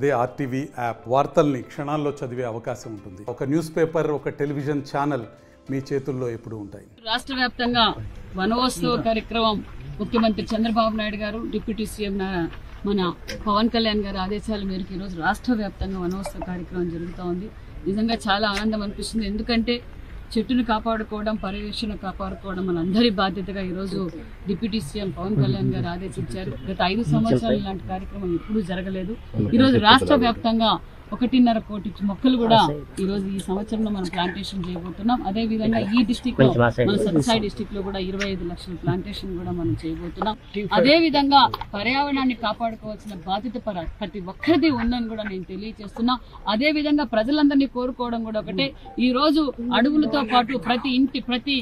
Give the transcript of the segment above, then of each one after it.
అదే RTV app వార్తల్ని క్షణాల్లో చదివే అవకాశం ఉంటుంది. ఒక న్యూస్ పేపర్, ఒక టెలివిజన్ ఛానల్ మీ చేతుల్లో ఎప్పుడూ ఉంటాయి. రాష్ట్ర వ్యాప్తంగా వనోత్సవ కార్యక్రమం ముఖ్యమంత్రి చంద్రబాబు నాయుడు గారు, డిప్యూటీ సీఎం మన పవన్ కళ్యాణ్ గారి ఆదేశాల మేరకు ఈరోజు రాష్ట్ర వ్యాప్తంగా వనోత్సవ కార్యక్రమం జరుగుతూ ఉంది. నిజంగా చాలా ఆనందం అనిపిస్తుంది. ఎందుకంటే చెట్టును కాపాడుకోవడం, పర్యవేక్షణ కాపాడుకోవడం మనందరి బాధ్యతగా ఈరోజు డిప్యూటీ సీఎం పవన్ కళ్యాణ్ గారు ఆదేశించారు. గత 5 సంవత్సరాలు ఇలాంటి కార్యక్రమం ఎప్పుడూ జరగలేదు. ఈరోజు రాష్ట్ర వ్యాప్తంగా 1.5 కోటి మొక్కలు కూడా ఈ రోజు ఈ సంవత్సరంలో మనం ప్లాంటేషన్ చేయబోతున్నాం. అదే విధంగా ఈ డిస్టిక్ లో మన సత్యసాయి డిస్టిక్ లో కూడా 25 లక్షల ప్లాంటేషన్ కూడా మనం చేయబోతున్నాం. అదే విధంగా పర్యావరణాన్ని కాపాడుకోవాల్సిన బాధ్యత ప్రతి ఒక్కరిది ఉందని కూడా నేను తెలియజేస్తున్నా. అదే విధంగా ప్రజలందరినీ కోరుకోవడం కూడా ఒకటే, ఈ రోజు అడవులతో పాటు ప్రతి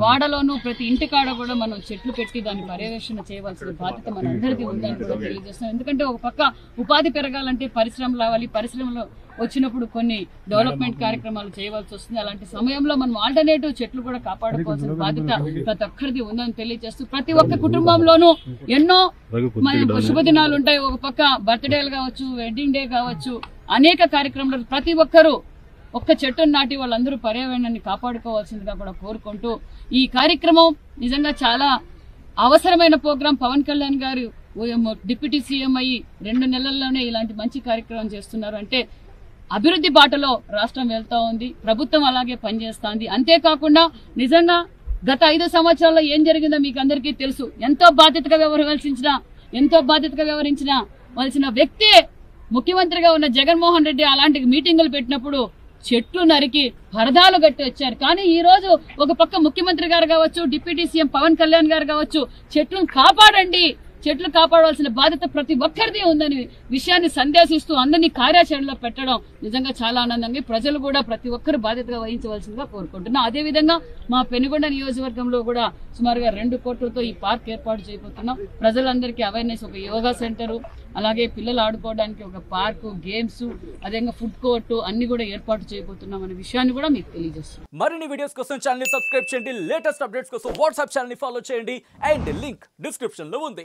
వాడలోనూ ప్రతి ఇంటికాడ కూడా మనం చెట్లు పెట్టి దాన్ని పర్యవేక్షణ చేయవలసిన బాధ్యత మనందరికీ ఉందని కూడా తెలియజేస్తున్నాం. ఎందుకంటే ఒక పక్క ఉపాధి పెరగాలంటే పరిశ్రమలు రావాలి, పరిశ్రమలు వచ్చినప్పుడు కొన్ని డెవలప్మెంట్ కార్యక్రమాలు చేయవలసి వస్తుంది. అలాంటి సమయంలో మనం ఆల్టర్నేటివ్ చెట్లు కూడా కాపాడుకోవాల్సిన బాధ్యత ప్రతి ఒక్కరిది ఉందని తెలియజేస్తూ, ప్రతి ఒక్క కుటుంబంలోనూ ఎన్నో శుభదినాలు ఉంటాయి. ఒక పక్క బర్త్డేలు కావచ్చు, వెడ్డింగ్ డే కావచ్చు, అనేక కార్యక్రమాలు ప్రతి ఒక్కరూ ఒక్క చెట్టును నాటి వాళ్ళందరూ పర్యావరణాన్ని కాపాడుకోవాల్సిందిగా కూడా కోరుకుంటూ, ఈ కార్యక్రమం నిజంగా చాలా అవసరమైన ప్రోగ్రాం. పవన్ కళ్యాణ్ గారు డిప్యూటీ సీఎం అయ్యి 2 నెలల్లోనే ఇలాంటి మంచి కార్యక్రమం చేస్తున్నారు అంటే అభివృద్ధి బాటలో రాష్ట్రం వెళ్తా ఉంది. ప్రభుత్వం అలాగే పనిచేస్తోంది. అంతేకాకుండా నిజంగా గత 5 సంవత్సరాల్లో ఏం జరిగిందో మీకు అందరికీ తెలుసు. ఎంతో బాధ్యతగా వ్యవహరించిన వ్యక్తి ముఖ్యమంత్రిగా ఉన్న జగన్మోహన్ రెడ్డి అలాంటి మీటింగులు పెట్టినప్పుడు చెట్లు నరికి పరదాలు కట్టి వచ్చారు. కానీ ఈ రోజు ఒక పక్క ముఖ్యమంత్రి గారు కావచ్చు, డిప్యూటీ సీఎం పవన్ కళ్యాణ్ గారు కావచ్చు, చెట్లను కాపాడండి, చెట్లు కాపాడవలసిన బాధ్యత ప్రతి ఒక్కరిది ఉందని విషయాన్ని సందేశిస్తూ అందరినీ కార్యాచరణలో పెట్టడం నిజంగా చాలా ఆనందంగా, ప్రజలు కూడా ప్రతి ఒక్కరు బాధ్యతగా వహించవలసిందిగా కోరుకుంటున్నాం. అదేవిధంగా మా పెనుగొండ నియోజకవర్గంలో కూడా సుమారుగా 2 కోట్లతో ఈ పార్క్ ఏర్పాటు చేయబోతున్నాం. ప్రజలందరికీ అవేర్నెస్, ఒక యోగా సెంటర్, అలాగే పిల్లలు ఆడుకోవడానికి ఒక పార్కు, గేమ్స్, అదేవిధంగా ఫుడ్ కోర్టు అన్ని కూడా ఏర్పాటు చేయబోతున్నాం అనే విషయాన్ని కూడా మీకు తెలియజేస్తున్నాం. మరిన్ని వీడియోస్ కోసం ఛానల్ ని సబ్స్క్రైబ్ చేయండి, లేటెస్ట్ అప్డేట్స్ కోసం వాట్సాప్ ఛానల్ ని ఫాలో చేయండి, అండ్ లింక్ డిస్క్రిప్షన్ లో ఉంది.